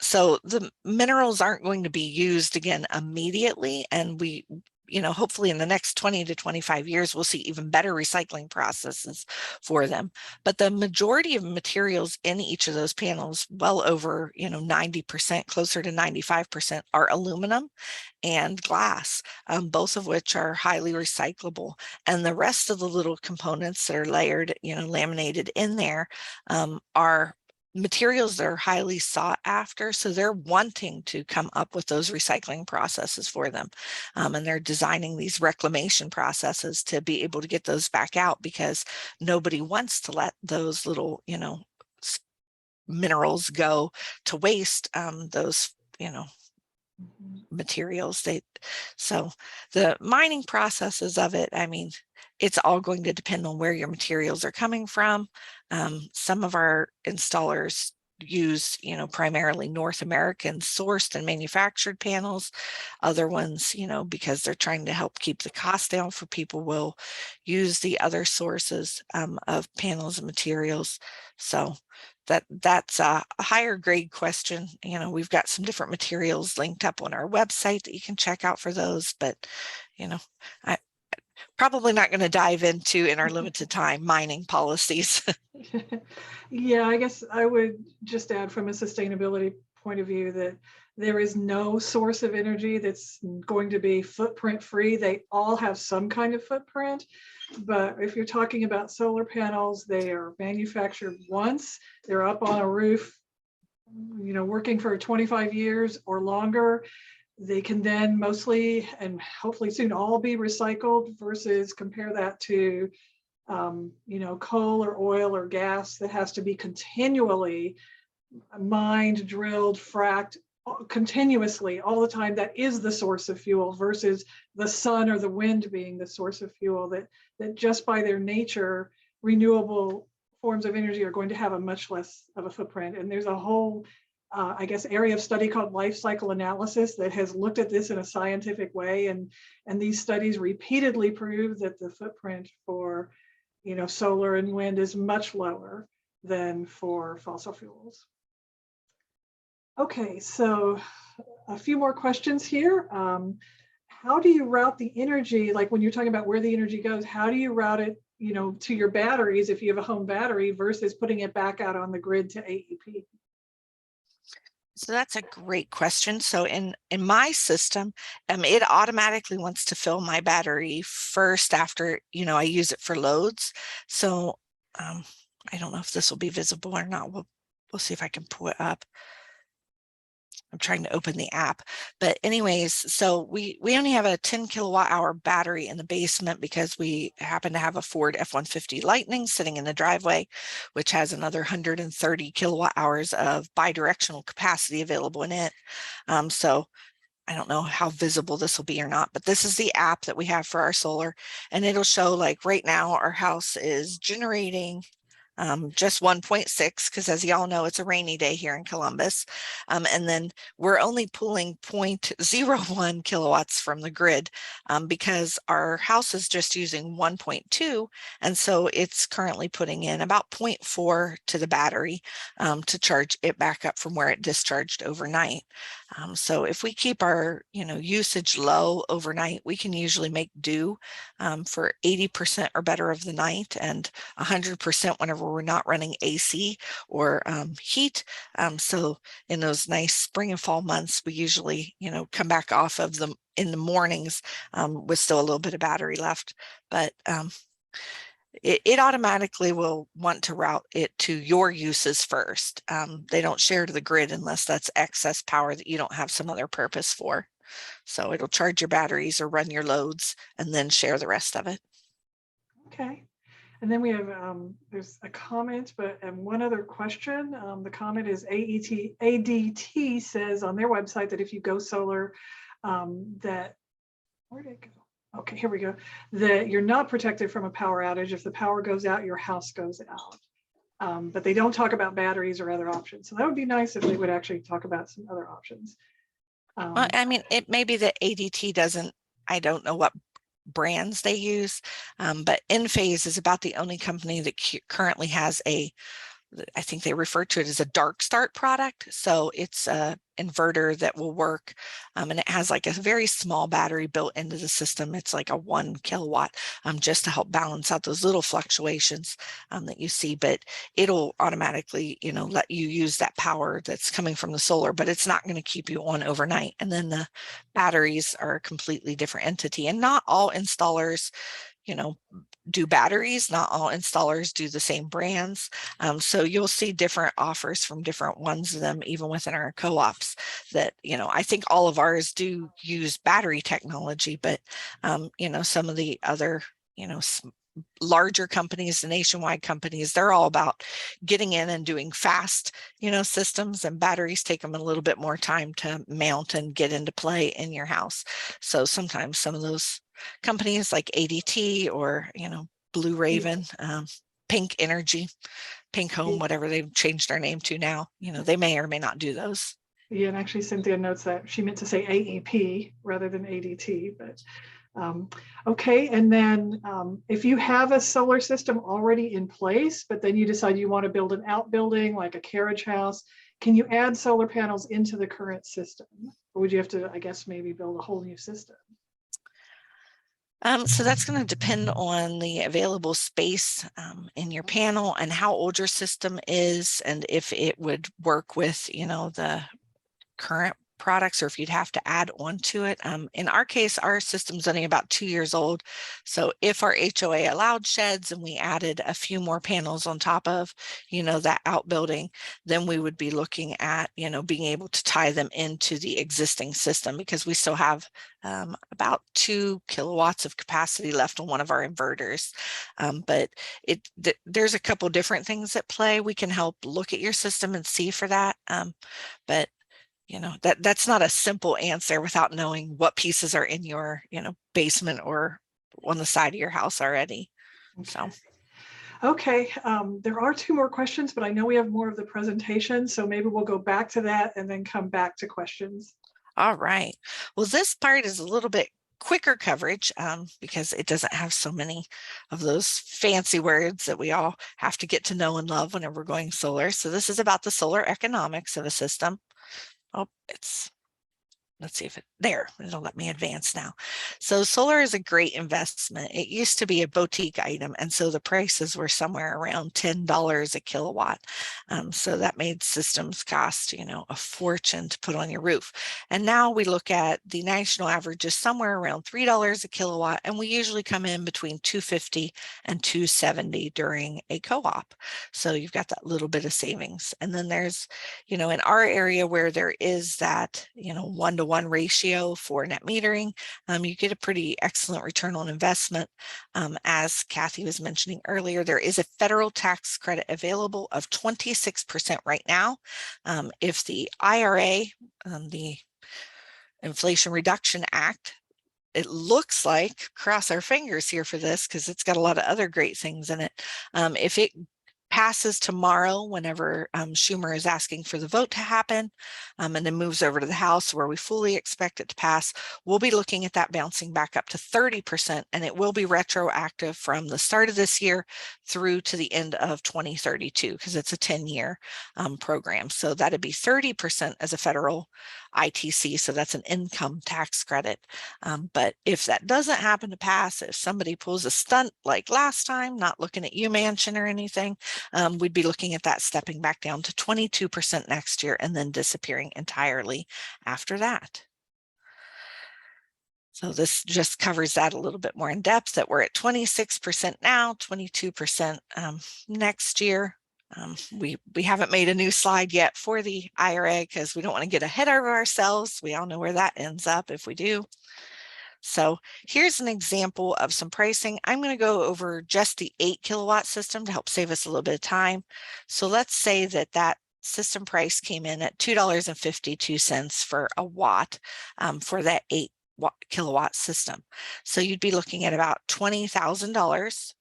So the minerals aren't going to be used again immediately. And we, hopefully in the next 20 to 25 years, we'll see even better recycling processes for them. But the majority of materials in each of those panels, well over, 90%, closer to 95% are aluminum and glass, both of which are highly recyclable. And the rest of the little components that are layered, laminated in there, are materials that are highly sought after. So they're wanting to come up with those recycling processes for them. And they're designing these reclamation processes to be able to get those back out, because nobody wants to let those little, minerals go to waste. Those, materials. So the mining processes of it, it's all going to depend on where your materials are coming from. Some of our installers use, primarily North American sourced and manufactured panels. Other ones, because they're trying to help keep the cost down for people, will use the other sources of panels and materials. So that's a higher grade question. We've got some different materials linked up on our website that you can check out for those, but I probably not going to dive into, in our limited time, mining policies. Yeah, I guess I would just add, from a sustainability point of view, that there is no source of energy that's going to be footprint free. They all have some kind of footprint. But if you're talking about solar panels, they are manufactured once, they're up on a roof, working for 25 years or longer. They can then mostly and hopefully soon all be recycled, versus compare that to coal or oil or gas that has to be continually mined, drilled, fracked continuously all the time. That is the source of fuel, versus the sun or the wind being the source of fuel, that just by their nature, renewable forms of energy are going to have a much less of a footprint. And there's a whole, I guess, area of study called life cycle analysis that has looked at this in a scientific way. And these studies repeatedly prove that the footprint for, solar and wind is much lower than for fossil fuels. Okay, so a few more questions here. How do you route the energy? Like when you're talking about where the energy goes, how do you route it, to your batteries if you have a home battery versus putting it back out on the grid to AEP? So that's a great question. So in my system, it automatically wants to fill my battery first after, I use it for loads. So I don't know if this will be visible or not. We'll see if I can pull it up. I'm trying to open the app, but anyways, so we only have a 10 kilowatt hour battery in the basement because we happen to have a Ford F-150 Lightning sitting in the driveway, which has another 130 kilowatt hours of bidirectional capacity available in it. So I don't know how visible this will be or not, but this is the app that we have for our solar, and it'll show like right now our house is generating just 1.6, because as y'all know, it's a rainy day here in Columbus. And then we're only pulling 0.01 kilowatts from the grid because our house is just using 1.2. And so it's currently putting in about 0.4 to the battery to charge it back up from where it discharged overnight. So if we keep our usage low overnight, we can usually make do for 80% or better of the night and 100% whenever we're not running AC or heat. So in those nice spring and fall months, we usually come back off of them in the mornings with still a little bit of battery left. But it automatically will want to route it to your uses first. They don't share to the grid unless that's excess power that you don't have some other purpose for. So it'll charge your batteries or run your loads and then share the rest of it. Okay. And then we have, there's a comment, and one other question. The comment is ADT says on their website that if you go solar, that, where'd it go? Okay, here we go. That you're not protected from a power outage. If the power goes out, your house goes out. But they don't talk about batteries or other options. So that would be nice if they would actually talk about some other options. I mean, it may be that ADT doesn't, I don't know what brands they use, but Enphase is about the only company that currently has I think they refer to it as a dark start product. So it's a inverter that will work and it has like a very small battery built into the system. It's like a 1 kilowatt just to help balance out those little fluctuations that you see, but it'll automatically let you use that power that's coming from the solar, but it's not going to keep you on overnight. And then the batteries are a completely different entity, and not all installers do batteries. Not all installers do the same brands. So you'll see different offers from different ones of them, even within our co-ops that, I think all of ours do use battery technology, but, some of the other, larger companies, the nationwide companies, they're all about getting in and doing fast, systems, and batteries take them a little bit more time to mount and get into play in your house. So sometimes some of those companies like ADT or, Blue Raven, Pink Energy, Pink Home, whatever they've changed their name to now, they may or may not do those. Yeah, and actually Cynthia notes that she meant to say AEP rather than ADT, but okay. And then if you have a solar system already in place, but then you decide you want to build an outbuilding like a carriage house, can you add solar panels into the current system? Or would you have to, I guess, maybe build a whole new system? So that's going to depend on the available space in your panel and how old your system is, and if it would work with, the current products, or if you'd have to add on to it. In our case, our system's only about 2 years old. So if our HOA allowed sheds and we added a few more panels on top of, that outbuilding, then we would be looking at, being able to tie them into the existing system, because we still have about 2 kilowatts of capacity left on one of our inverters. But there's a couple different things at play. We can help look at your system and see for that. But that's not a simple answer without knowing what pieces are in your, basement or on the side of your house already. Okay. So. Okay, there are two more questions, but I know we have more of the presentation, so maybe we'll go back to that and then come back to questions. All right. Well, this part is a little bit quicker coverage because it doesn't have so many of those fancy words that we all have to get to know and love whenever we're going solar. So this is about the solar economics of a system. Oh, let's see if it'll let me advance now. So solar is a great investment. It used to be a boutique item, and so the prices were somewhere around $10 a kilowatt. So that made systems cost, a fortune to put on your roof. And now we look at the national average is somewhere around $3 a kilowatt, and we usually come in between $2.50 and $2.70 during a co-op. So you've got that little bit of savings. And then there's, in our area where there is that, 1-to-1 ratio for net metering, you get a pretty excellent return on investment. As Kathy was mentioning earlier, there is a federal tax credit available of 26% right now. If the IRA, the Inflation Reduction Act, it looks like, cross our fingers here for this because it's got a lot of other great things in it. If it passes tomorrow, whenever Schumer is asking for the vote to happen, and then moves over to the House where we fully expect it to pass, we'll be looking at that bouncing back up to 30%, and it will be retroactive from the start of this year through to the end of 2032 because it's a 10-year program. So that'd be 30% as a federal ITC, so that's an income tax credit. But if that doesn't happen to pass, if somebody pulls a stunt like last time, not looking at you, Manchin, or anything, we'd be looking at that stepping back down to 22% next year and then disappearing entirely after that. So this just covers that a little bit more in depth, that we're at 26% now, 22% next year. We haven't made a new slide yet for the IRA because we don't want to get ahead of ourselves. We all know where that ends up if we do. So here's an example of some pricing. I'm going to go over just the 8 kilowatt system to help save us a little bit of time. So let's say that system price came in at $2.52 for a watt for that 8 kilowatt system. So you'd be looking at about $20,000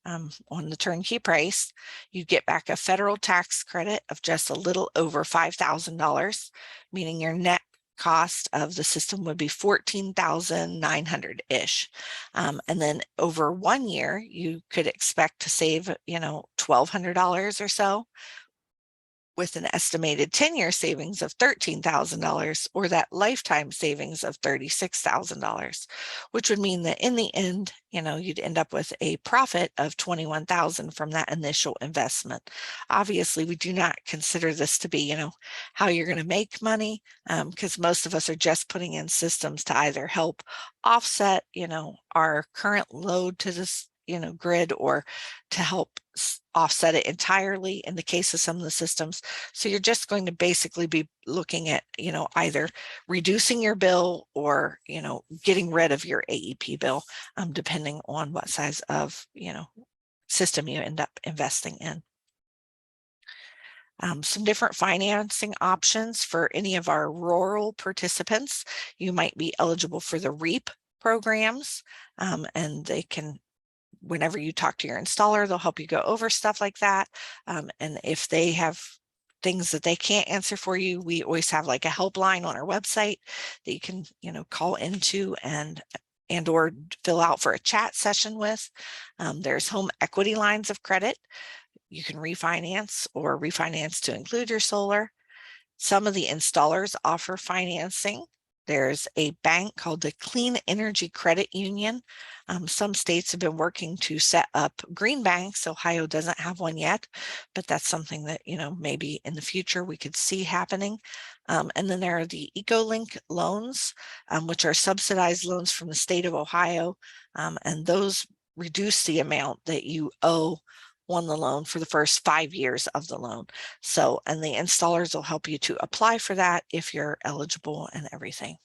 on the turnkey price. You'd get back a federal tax credit of just a little over $5,000, meaning your net cost of the system would be $14,900-ish. And then over 1 year, you could expect to save, $1,200 or so, with an estimated 10-year savings of $13,000 or that lifetime savings of $36,000, which would mean that in the end, you'd end up with a profit of $21,000 from that initial investment. Obviously, we do not consider this to be, how you're going to make money, because most of us are just putting in systems to either help offset, our current load to this grid, or to help offset it entirely in the case of some of the systems. So you're just going to basically be looking at, either reducing your bill or, getting rid of your AEP bill, depending on what size of, system you end up investing in. Some different financing options for any of our rural participants. You might be eligible for the REAP programs, and they can, whenever you talk to your installer, they'll help you go over stuff like that. And if they have things that they can't answer for you, we always have like a helpline on our website that you can, call into and or fill out for a chat session with. There's home equity lines of credit. You can refinance or refinance to include your solar. Some of the installers offer financing. There's a bank called the Clean Energy Credit Union. Some states have been working to set up green banks. Ohio doesn't have one yet, but that's something that, maybe in the future we could see happening. And then there are the EcoLink loans, which are subsidized loans from the state of Ohio. And those reduce the amount that you owe on the loan for the first 5 years of the loan. So, and the installers will help you to apply for that if you're eligible and everything.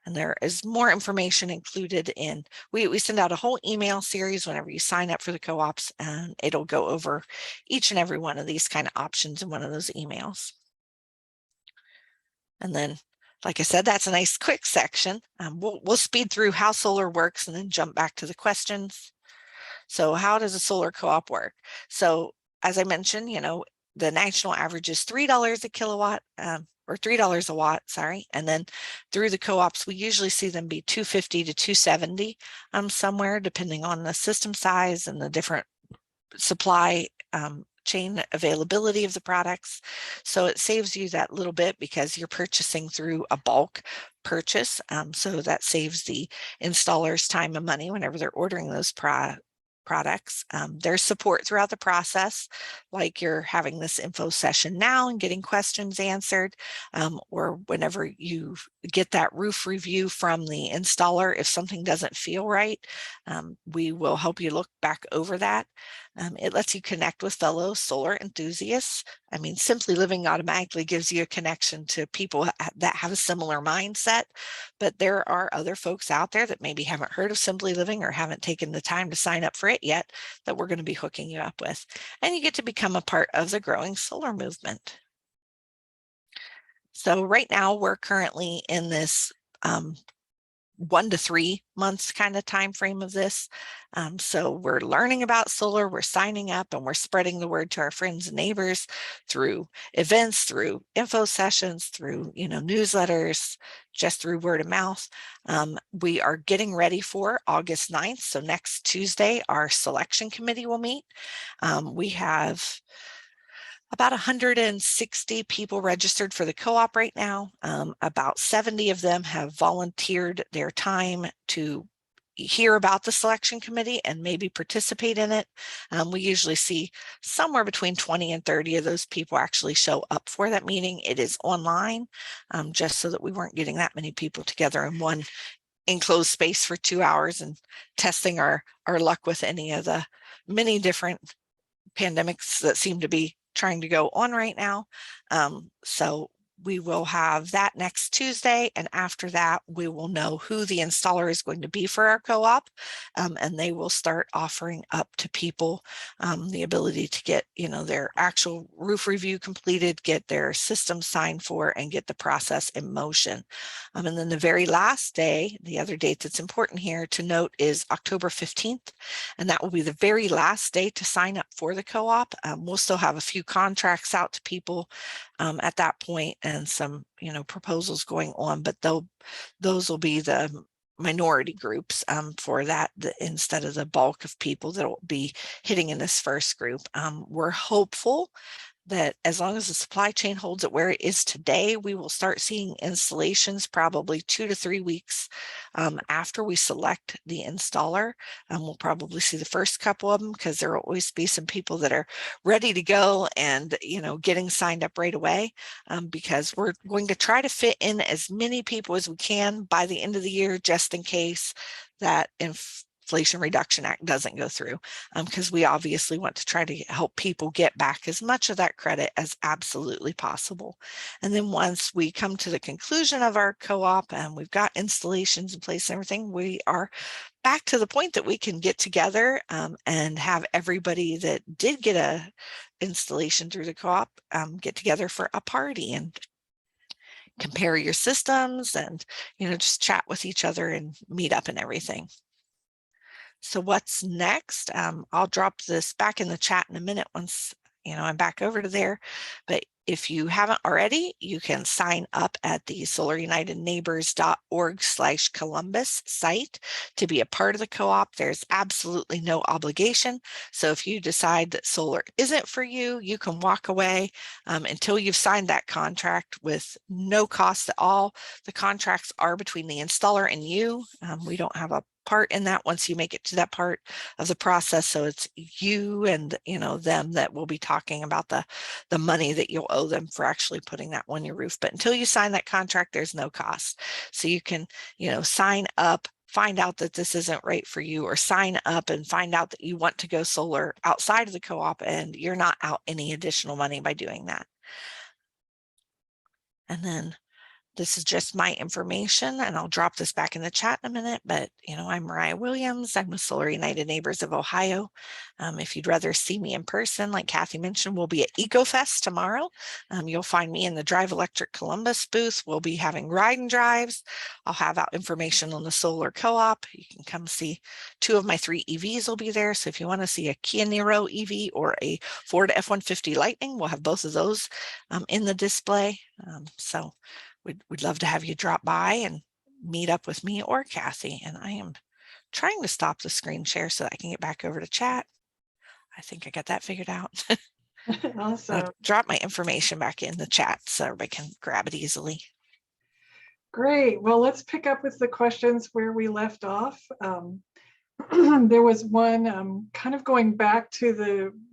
And there is more information included in, we send out a whole email series whenever you sign up for the co-ops, and it'll go over each and every one of these kind of options in one of those emails. And then, like I said, that's a nice quick section. We'll speed through how solar works and then jump back to the questions. So how does a solar co-op work? So as I mentioned, the national average is $3 a kilowatt, or $3 a watt, sorry. And then through the co-ops, we usually see them be $2.50 to $2.70 somewhere, depending on the system size and the different supply chain availability of the products. So it saves you that little bit because you're purchasing through a bulk purchase. So that saves the installers time and money whenever they're ordering those products. There's support throughout the process, like you're having this info session now and getting questions answered, or whenever you get that roof review from the installer, if something doesn't feel right, we will help you look back over that. It lets you connect with fellow solar enthusiasts. I mean, Simply Living automatically gives you a connection to people that have a similar mindset, but there are other folks out there that maybe haven't heard of Simply Living or haven't taken the time to sign up for it yet that we're going to be hooking you up with. And you get to become a part of the growing solar movement. So right now we're currently in this 1 to 3 months kind of time frame of this. So we're learning about solar, we're signing up, and we're spreading the word to our friends and neighbors through events, through info sessions, through newsletters, just through word of mouth. We are getting ready for August 9th. So next Tuesday, our selection committee will meet. We have about 160 people registered for the co-op right now. About 70 of them have volunteered their time to hear about the selection committee and maybe participate in it. We usually see somewhere between 20 and 30 of those people actually show up for that meeting. It is online, just so that we weren't getting that many people together in one enclosed space for 2 hours and testing our luck with any of the many different pandemics that seem to be trying to go on right now. So we will have that next Tuesday, and after that we will know who the installer is going to be for our co-op, and they will start offering up to people the ability to get their actual roof review completed, get their system signed for, and get the process in motion. And then the very last day, the other date that's important here to note, is October 15th, and that will be the very last day to sign up for the co-op. We'll still have a few contracts out to people at that point, and some proposals going on, but those will be the minority groups for that, instead of the bulk of people that will be hitting in this first group. We're hopeful that as long as the supply chain holds it where it is today, we will start seeing installations probably 2 to 3 weeks after we select the installer. We'll probably see the first couple of them, because there will always be some people that are ready to go and getting signed up right away, because we're going to try to fit in as many people as we can by the end of the year, just in case that Inflation Reduction Act doesn't go through, because we obviously want to try to help people get back as much of that credit as absolutely possible. And then once we come to the conclusion of our co-op and we've got installations in place and everything, we are back to the point that we can get together and have everybody that did get a installation through the co-op get together for a party and compare your systems and just chat with each other and meet up and everything. So what's next? I'll drop this back in the chat in a minute once I'm back over to there. But if you haven't already, you can sign up at the solarunitedneighbors.org/Columbus site to be a part of the co-op. There's absolutely no obligation. So if you decide that solar isn't for you, you can walk away until you've signed that contract with no cost at all. The contracts are between the installer and you. We don't have a part in that once you make it to that part of the process. So it's you and them that will be talking about the money that you'll owe them for actually putting that on your roof. But until you sign that contract, there's no cost. So you can sign up, find out that this isn't right for you, or sign up and find out that you want to go solar outside of the co-op, and you're not out any additional money by doing that. And then This is just my information, and I'll drop this back in the chat in a minute, but I'm Mryia Williams. I'm with Solar United Neighbors of Ohio. If you'd rather see me in person, like Kathy mentioned, we'll be at EcoFest tomorrow. You'll find me in the Drive Electric Columbus booth. We'll be having ride and drives. I'll have out information on the solar co-op. You can come see 2 of my 3 EVs will be there. So if you want to see a Kia Niro EV or a Ford F-150 Lightning, we'll have both of those in the display. So we'd love to have you drop by and meet up with me or Kathy. And I am trying to stop the screen share so that I can get back over to chat. I think I got that figured out. Awesome. I'll drop my information back in the chat so everybody can grab it easily. Great. Well, let's pick up with the questions where we left off. There was one kind of going back to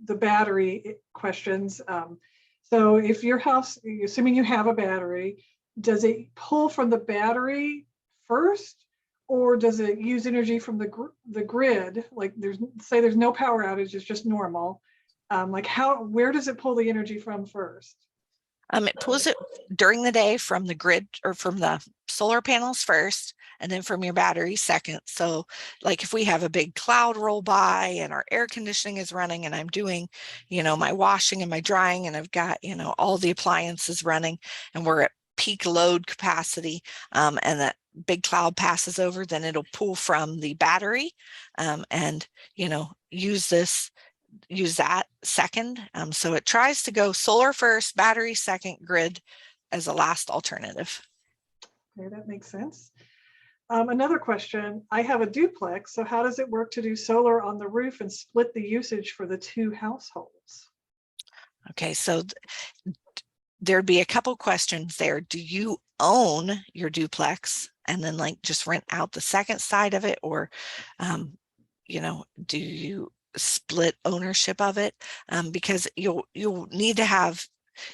the battery questions. So if your house, assuming you have a battery, does it pull from the battery first, or does it use energy from the grid? Like there's no power outage, it's just normal. Like where does it pull the energy from first? It pulls it during the day from the grid or from the solar panels first, and then from your battery second. So like if we have a big cloud roll by and our air conditioning is running and I'm doing, my washing and my drying, and I've got, all the appliances running and we're at peak load capacity, and that big cloud passes over, then it'll pull from the battery, and, use that second. So it tries to go solar first, battery second, grid as a last alternative. Okay, that makes sense. Another question, I have a duplex, so how does it work to do solar on the roof and split the usage for the 2 households? Okay, so there'd be a couple questions there. Do you own your duplex and then just rent out the second side of it, or do you split ownership of it? Because you'll need to have,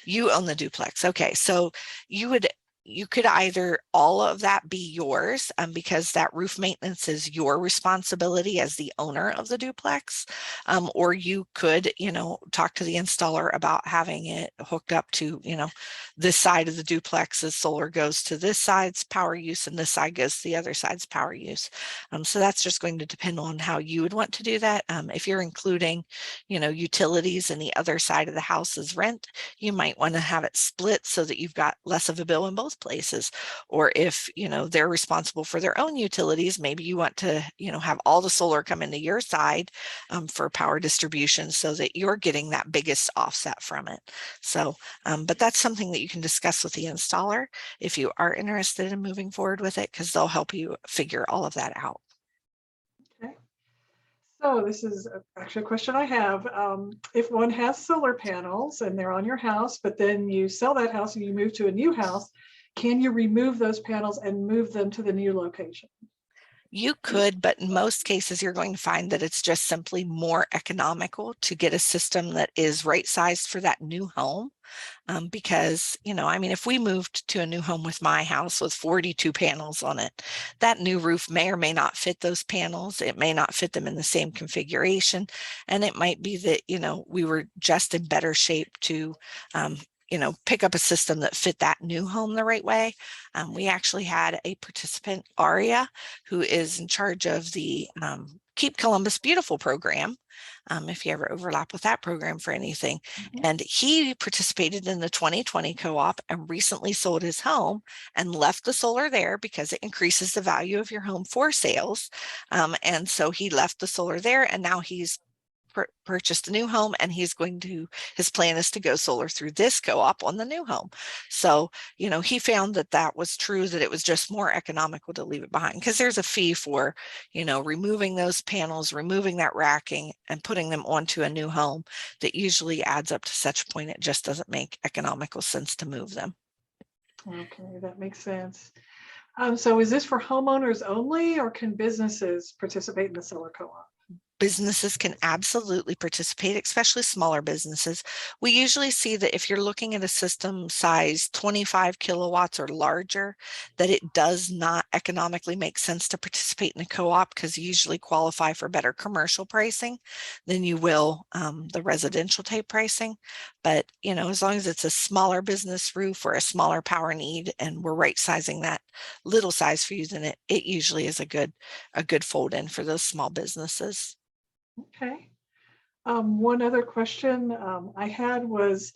you own the duplex. Okay, so you could either all of that be yours, because that roof maintenance is your responsibility as the owner of the duplex, or you could, talk to the installer about having it hooked up to, this side of the duplex as solar goes to this side's power use and this side goes to the other side's power use. So that's just going to depend on how you would want to do that. If you're including, utilities and the other side of the house is rent, you might want to have it split so that you've got less of a bill in both places. Or if they're responsible for their own utilities, maybe you want to have all the solar come into your side for power distribution so that you're getting that biggest offset from it. So but that's something that you can discuss with the installer if you are interested in moving forward with it, because they'll help you figure all of that out. Okay. So this is actually a question I have. If one has solar panels and they're on your house, but then you sell that house and you move to a new house, can you remove those panels and move them to the new location? You could, but in most cases, you're going to find that it's just simply more economical to get a system that is right sized for that new home. Because, if we moved to a new home with my house with 42 panels on it, that new roof may or may not fit those panels. It may not fit them in the same configuration. And it might be that, we were just in better shape to, pick up a system that fit that new home the right way. We actually had a participant, Aria, who is in charge of the Keep Columbus Beautiful program, if you ever overlap with that program for anything. Mm-hmm. And he participated in the 2020 co-op and recently sold his home and left the solar there because it increases the value of your home for sales. And so he left the solar there, and now he's purchased a new home, and his plan is to go solar through this co-op on the new home. So, he found that was true, that it was just more economical to leave it behind, because there's a fee for, removing those panels, removing that racking and putting them onto a new home that usually adds up to such a point it just doesn't make economical sense to move them. Okay, that makes sense. So is this for homeowners only, or can businesses participate in the solar co-op? businesses can absolutely participate, especially smaller businesses. We usually see that if you're looking at a system size 25 kilowatts or larger, that it does not economically make sense to participate in a co-op because you usually qualify for better commercial pricing than you will the residential type pricing. But, you know, as long as it's a smaller business roof or a smaller power need and we're right sizing that little size for using it, it usually is a good fold in for those small businesses. Okay. One other question I had was,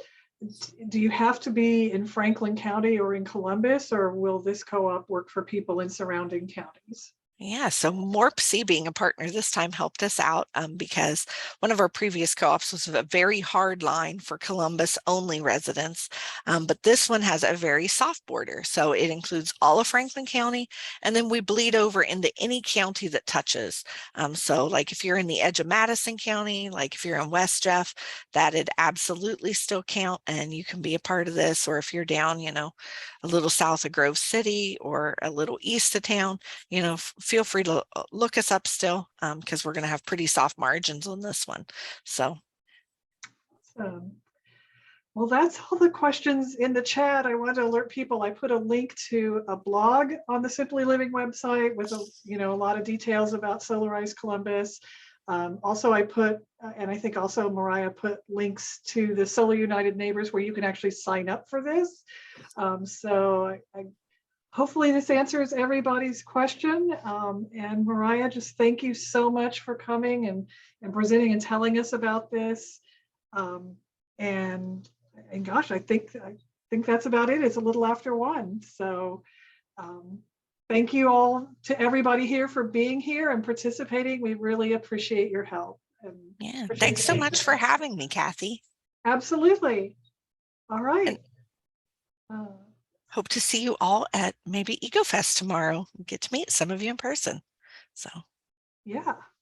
do you have to be in Franklin County or in Columbus, or will this co-op work for people in surrounding counties? Yeah, so MORPC being a partner this time helped us out because one of our previous co-ops was a very hard line for Columbus only residents, but this one has a very soft border. So it includes all of Franklin County, and then we bleed over into any county that touches. So like if you're in the edge of Madison County, like if you're in West Jeff, that'd absolutely still count and you can be a part of this. Or if you're down, you know, a little south of Grove City or a little east of town, you know, feel free to look us up still because we're going to have pretty soft margins on this one. So, well, that's all the questions in the chat. I want to alert people. I put a link to a blog on the Simply Living website with a lot of details about Solarize Columbus. Also, I put, and I think also Mryia put links to the Solar United Neighbors where you can actually sign up for this. So hopefully this answers everybody's question. And Mryia, just thank you so much for coming and presenting and telling us about this. And gosh, I think that's about it. It's a little after 1. So thank you all to everybody here for being here and participating. We really appreciate your help. And yeah, thanks so much for having me, Kathy. Absolutely. All right. Hope to see you all at maybe EcoFest tomorrow. Get to meet some of you in person. So yeah.